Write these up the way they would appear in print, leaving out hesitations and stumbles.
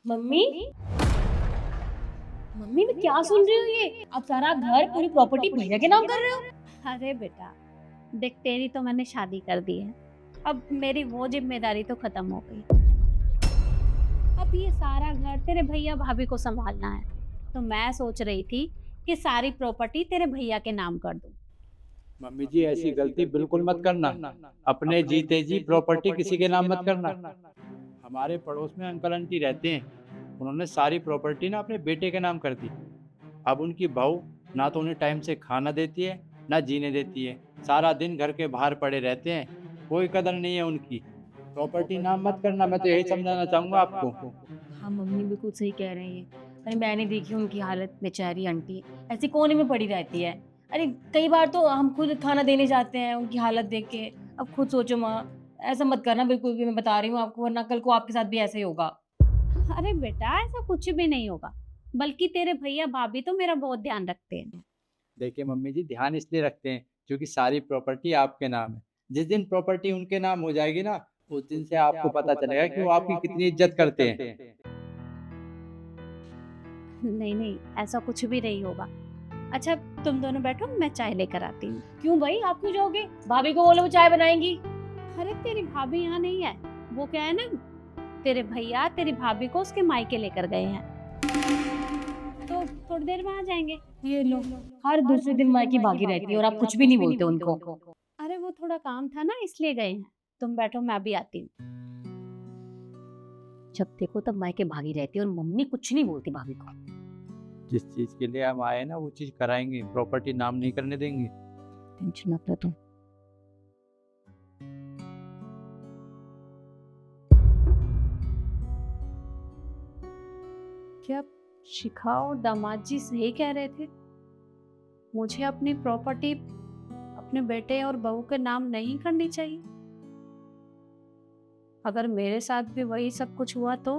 Mummy mummy मैं क्या सुन रही हूँ ये? आप सारा घर पूरी प्रॉपर्टी भैया के नाम कर रहे हो? अरे बेटा, देख तेरी तो मैंने शादी कर दी है, अब मेरी वो जिम्मेदारी तो खत्म हो गई। अब ये सारा घर तेरे भैया भाभी को संभालना है, तो मैं सोच रही थी कि सारी प्रॉपर्टी तेरे भैया के नाम कर दूं। मम्मी जी ऐसी गलती बिल्कुल मत करना। अपने जीते जी प्रॉपर्टी किसी के नाम मत करना। हमारे पड़ोस में अंकल आंटी रहते हैं, उन्होंने सारी प्रॉपर्टी ना अपने बेटे के नाम कर दी। अब उनकी बहू ना तो उन्हें टाइम से खाना देती है ना जीने देती है, सारा दिन घर के बाहर पड़े रहते हैं, कोई कदर नहीं है उनकी। प्रॉपर्टी नाम मत करना, मैं तो यही समझाना चाहूँगा आपको। हाँ मम्मी बिल्कुल सही कह रही है। अरे मैंने देखी उनकी हालत, बेचारी आंटी ऐसे कोने में पड़ी रहती है। अरे कई बार तो हम खुद खाना देने जाते हैं उनकी हालत देख के। अब खुद सोचो माँ, ऐसा मत करना बिल्कुल भी, मैं बता रही हूँ आपको, वरना कल को आपके साथ भी ऐसे ही होगा। अरे बेटा, ऐसा कुछ भी नहीं होगा, बल्कि तेरे भैया भाभी तो मेरा बहुत ध्यान रखते हैं। देखिए मम्मी जी, ध्यान इसलिए रखते हैं क्योंकि सारी प्रॉपर्टी आपके नाम है। जिस दिन प्रॉपर्टी उनके नाम हो जाएगी ना, उस दिन से आपको पता चलेगा कि वो आपकी कितनी इज्जत करते हैं। नहीं नहीं, ऐसा कुछ भी नहीं होगा। अच्छा तुम दोनों बैठो, मैं चाय लेकर आती हूँ। क्यों भाई, आप क्यों जाओगे? भाभी को बोलो वो चाय बनाएंगी। अरे तेरी भाभी यहाँ नहीं है, वो क्या है ना, तेरे भैया तेरी भाभी को उसके मायके लेकर गए हैं, तो थोड़ी देर में आ जाएंगे। ये लो, हर दूसरे दिन मायके भागी रहती है और आप कुछ भी नहीं बोलते उनको। अरे वो थोड़ा काम था ना, इसलिए गए हैं। तुम बैठो, मैं भी आती हूँ। जब देखो तब मायके भागी रहती है और मम्मी कुछ नहीं बोलती भाभी को। जिस चीज के लिए हम आए ना वो चीज कराएंगे, प्रॉपर्टी नाम नहीं करने देंगे। टेंशन मत लो तुम। क्या शिखा और दामाद जी सही कह रहे थे? मुझे अपनी प्रॉपर्टी अपने बेटे और बहू के नाम नहीं करनी चाहिए। अगर मेरे साथ भी वही सब कुछ हुआ तो?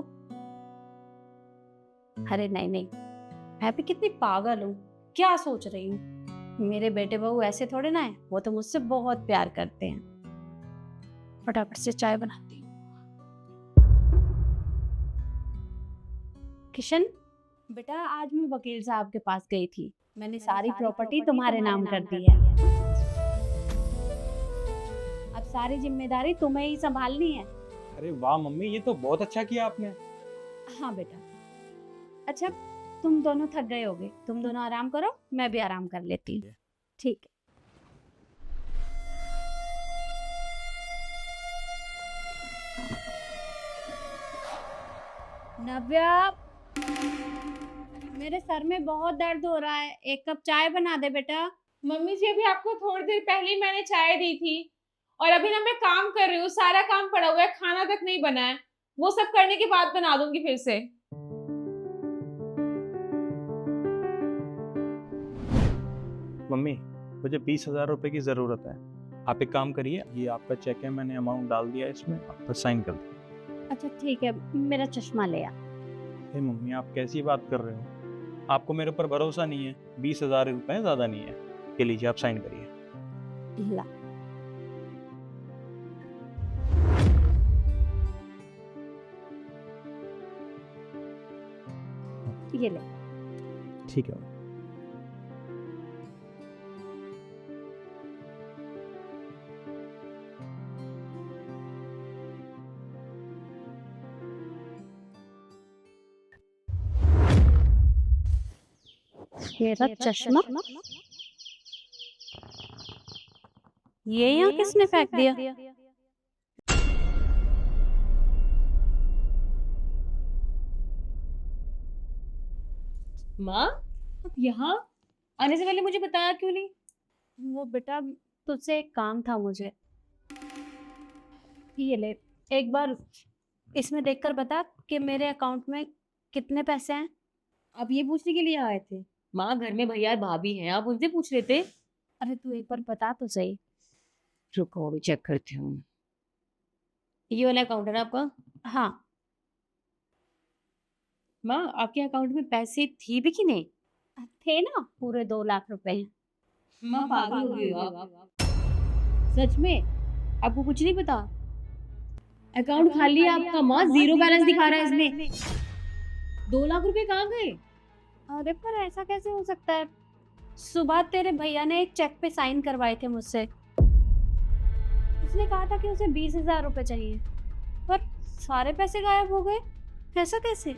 अरे नहीं नहीं, मैं भी कितनी पागल हूँ, क्या सोच रही हूँ। मेरे बेटे बहू ऐसे थोड़े ना है, वो तो मुझसे बहुत प्यार करते हैं। फटाफट से चाय बनाती हूँ। किशन बेटा, आज मैं वकील साहब के पास गई थी, मैंने सारी प्रॉपर्टी तुम्हारे नाम कर दी है। अब सारी जिम्मेदारी तुम्हें ही संभालनी है। अरे वाह मम्मी, ये तो बहुत अच्छा किया आपने। हाँ बेटा। अच्छा तुम दोनों थक गए होगे, तुम दोनों आराम करो, मैं भी आराम कर लेती हूँ। ठीक है। नव्या, मेरे सर में बहुत दर्द हो रहा है, एक कप चाय बना दे बेटा। मम्मी जी अभी आपको थोड़ी देर पहले ही मैंने चाय दी थी, और अभी ना मैं काम कर रही हूँ, सारा काम पड़ा हुआ है, खाना तक नहीं बना है, वो सब करने के बाद बना दूंगी फिर से। मम्मी, मुझे 20,000 रुपए की ज़रूरत है। आप एक काम करिए, ये आपका चेक है, मैंने अमाउंट डाल दिया है इसमें, आप बस साइन कर दीजिए। अच्छा ठीक है, मेरा चश्मा ले आ। हे मम्मी, आप कैसी बात कर रहे हो? आपको मेरे ऊपर भरोसा नहीं है? 20,000 रुपए ज़्यादा नहीं है। ये लीजिए, आप साइन करिए। ला। ये ले। ठीक है। मेरा चश्मा ये यहाँ किसने फेंक दिया? माँ, आप यहाँ आने से पहले मुझे बताया क्यों नहीं? वो बेटा, तुझसे एक काम था मुझे। ये ले, एक बार इसमें देखकर बता कि मेरे अकाउंट में कितने पैसे हैं। आप ये पूछने के लिए आए थे? माँ घर में भैया भाभी हैं, आप उनसे पूछ लेते। अरे तू एक बार बता तो सही। रुको अभी चेक करती हूँ। ये वाला अकाउंट है ना आपका? हाँ। माँ आपके अकाउंट में पैसे थी भी कि नहीं? थे ना, पूरे 2 लाख रुपए हैं। माँ पागल हो गई हो आप। सच में आपको कुछ नहीं पता? अकाउंट खाली है आपका माँ, जीरो बैलेंस दिखा रहा है इसमें। 2 लाख रुपए कहाँ गए? अरे पर ऐसा कैसे हो सकता है? सुबह तेरे भैया ने एक चेक पे साइन करवाए थे मुझसे। उसने कहा था कि उसे 20,000 रुपए चाहिए, पर सारे पैसे गायब हो गए। ऐसा कैसे?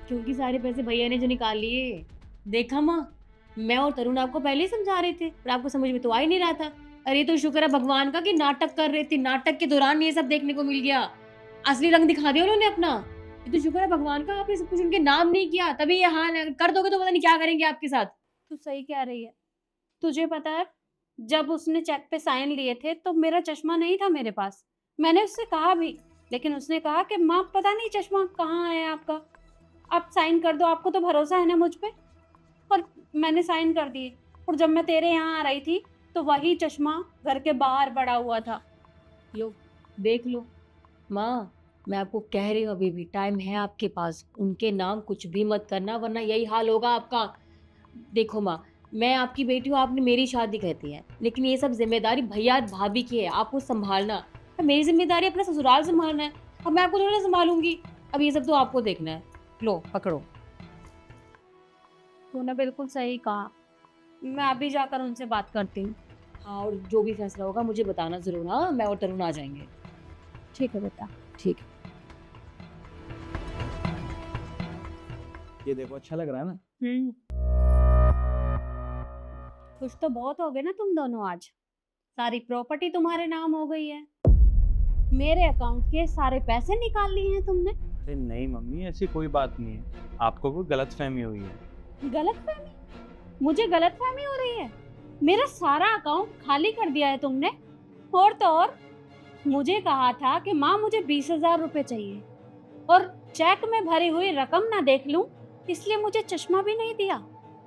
क्योंकि सारे पैसे भैया ने जो निकाल लिए। देखा माँ, मैं और तरुण आपको पहले ही समझा रहे थे, पर आपको समझ में तो आ ही नहीं रहा था। अरे तो शुक्र है भगवान का कि नाटक कर रहे थे, नाटक के दौरान ये सब देखने को मिल गया। असली रंग दिखा दिया उन्होंने अपना। ये तो शुक्र है भगवान का आपने सब कुछ उनके नाम नहीं किया, तभी ये हाल है। कर दोगे तो पता नहीं क्या करेंगे आपके साथ। तू सही कह रही है। तुझे पता है, जब उसने चेक पे साइन लिए थे तो मेरा चश्मा नहीं था मेरे पास। मैंने उससे कहा भी, लेकिन उसने कहा कि माँ पता नहीं चश्मा कहाँ है आपका, आप साइन कर दो, आपको तो भरोसा है ना मुझ पे। और मैंने साइन कर दिए, और जब मैं तेरे यहाँ आ रही थी तो वही चश्मा घर के बाहर पड़ा हुआ था। लो देख लो माँ, मैं आपको कह रही हूँ अभी भी टाइम है आपके पास। उनके नाम कुछ भी मत करना, वरना यही हाल होगा आपका। देखो माँ, मैं आपकी बेटी हूँ, आपने मेरी शादी कहती है, लेकिन ये सब जिम्मेदारी भैया और भाभी की है, आपको संभालना। अब मेरी जिम्मेदारी अपना ससुराल संभालना है, अब मैं आपको थोड़ा ना संभालूंगी। अब ये सब तो आपको देखना है। लो पकड़ो। तूने बिल्कुल सही कहा, मैं अभी जाकर उनसे बात करती हूँ। हाँ, और जो भी फैसला होगा मुझे बताना जरूर। हाँ, मैं और तरुण आ जाएंगे। ठीक है बेटा। ठीक है। ये देखो, अच्छा लग रहा है ना? खुश तो बहुत हो गए ना तुम दोनों आज। सारी प्रॉपर्टी तुम्हारे नाम हो गई है, मेरे अकाउंट के सारे पैसे निकाल लिए हैं तुमने। अरे नहीं मम्मी, ऐसी कोई बात नहीं है, आपको कोई गलतफहमी हुई है। गलतफहमी? मुझे गलतफहमी हो रही है? मेरा सारा अकाउंट खाली कर दिया है तुमने। और तो और मुझे कहा था कि माँ मुझे 20,000 रुपए चाहिए, और चेक में भरी हुई रकम ना देख लूं, इसलिए मुझे चश्मा भी नहीं दिया।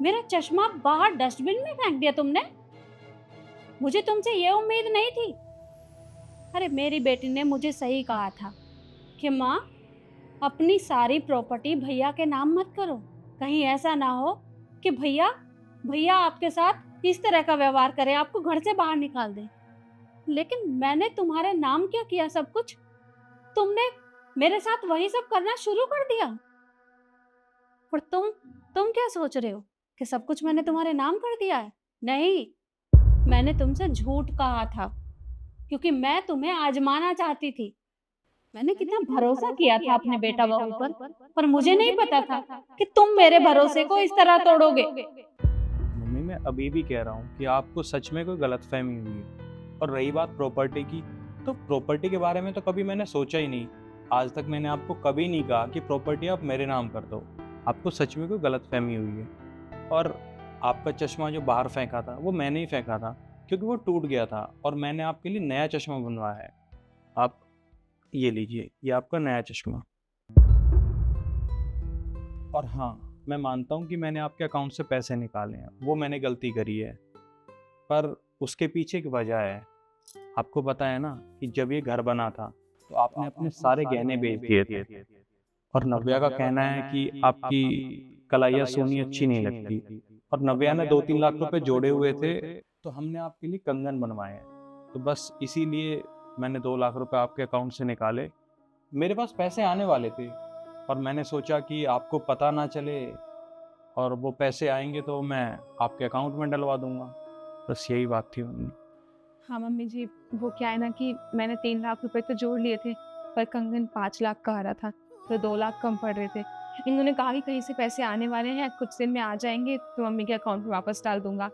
मेरा चश्मा बाहर डस्टबिन में फेंक दिया तुमने। मुझे तुमसे ये उम्मीद नहीं थी। अरे मेरी बेटी ने मुझे सही कहा था कि माँ, अपनी सारी प्रॉपर्टी भैया के नाम मत करो। कहीं ऐसा ना हो कि भैया आपके साथ इस तरह का व्यवहार करे, आपको घर से बाहर निकाल दे। लेकिन मैंने तुम्हारे नाम क्या किया सब कुछ? तुमने मेरे साथ वही सब करना शुरू कर दिया। और तुम क्या सोच रहे हो कि सब कुछ मैंने तुम्हारे नाम कर दिया है? नहीं, मैंने तुमसे झूठ कहा था, क्योंकि मैं तुम्हें आजमाना चाहती थी। मैंने कितना भरोसा किया था अपने बेटा बहू पर मुझे नहीं पता था कि तुम मेरे भरोसे को इस तरह तोड़ोगे। मम्मी, मैं अभी भी कह रहा हूँ कि आपको सच में कोई गलतफहमी हुई है। और रही बात प्रॉपर्टी की, तो प्रॉपर्टी के बारे में तो कभी मैंने सोचा ही नहीं। आज तक मैंने आपको कभी नहीं कहा कि प्रॉपर्टी आप मेरे नाम कर दो। आपको सच में कोई गलतफहमी हुई है। और आपका चश्मा जो बाहर फेंका था वो मैंने ही फेंका था, क्योंकि वो टूट गया था, और मैंने आपके लिए नया चश्मा बनवाया है। आप ये लीजिए, ये आपका नया चश्मा। और हाँ, मैं मानता हूँ कि मैंने आपके अकाउंट से पैसे निकाले हैं, वो मैंने गलती करी है, पर उसके पीछे एक वजह है। आपको पता है ना कि जब ये घर बना था तो आपने अपने सारे गहने बेच दिए थे। और नव्या का कहना है कि आपकी कलाइयाँ सोनी अच्छी नहीं लगती, और नव्या ने 2-3 लाख रुपए जोड़े हुए थे, तो हमने आपके लिए कंगन बनवाए हैं। तो बस इसीलिए मैंने 2 लाख रुपए आपके अकाउंट से निकाले। मेरे पास पैसे आने वाले थे, और मैंने सोचा कि आपको पता ना चले, और वो पैसे आएंगे तो मैं आपके अकाउंट में डलवा दूंगा। बस यही बात थी मम्मी। हाँ मम्मी जी, वो क्या है ना कि मैंने 3 लाख रुपए तो जोड़ लिए थे, पर कंगन 5 लाख का आ रहा था, तो 2 लाख कम पड़ रहे थे। इन्होंने कहा कि कहीं से पैसे आने वाले हैं, कुछ दिन में आ जाएंगे तो मम्मी के अकाउंट में वापस डाल दूंगा,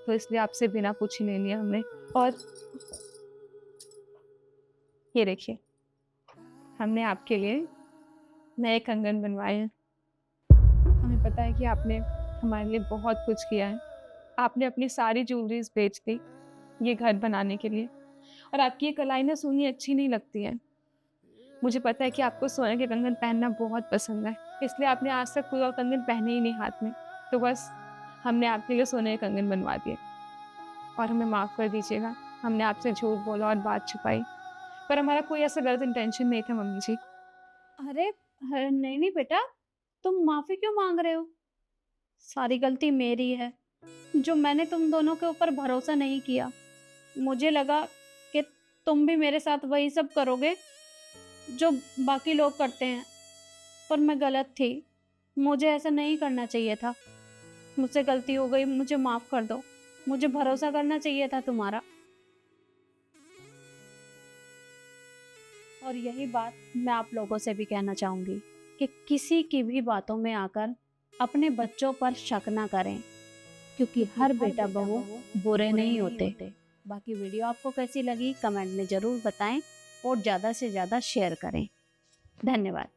तो इसलिए आपसे बिना पूछे ले लिया हमने। और ये देखिए, हमने आपके लिए नए कंगन बनवाए हैं। हमें पता है कि आपने हमारे लिए बहुत कुछ किया है। आपने अपनी सारी ज्वेलरीज बेच दी ये घर बनाने के लिए, और आपकी ये कलाई ना सोनी अच्छी नहीं लगती है। मुझे पता है कि आपको सोने के कंगन पहनना बहुत पसंद है, इसलिए आपने आज तक कोई और कंगन पहने ही नहीं हाथ में। तो बस हमने आपके लिए सोने के कंगन बनवा दिए, और हमें माफ़ कर दीजिएगा, हमने आपसे झूठ बोला और बात छुपाई, पर हमारा कोई ऐसा गलत इंटेंशन नहीं था मम्मी जी। अरे नहीं बेटा, तुम माफी क्यों मांग रहे हो? सारी गलती मेरी है, जो मैंने तुम दोनों के ऊपर भरोसा नहीं किया। मुझे लगा कि तुम भी मेरे साथ वही सब करोगे जो बाकी लोग करते हैं, पर मैं गलत थी। मुझे ऐसा नहीं करना चाहिए था। मुझसे गलती हो गई, मुझे माफ कर दो। मुझे भरोसा करना चाहिए था तुम्हारा। और यही बात मैं आप लोगों से भी कहना चाहूंगी कि किसी की भी बातों में आकर अपने बच्चों पर शक ना करें, क्योंकि हर बेटा बहू बुरे नहीं होते। बाकी वीडियो आपको कैसी लगी कमेंट में ज़रूर बताएं और ज़्यादा से ज़्यादा शेयर करें। धन्यवाद।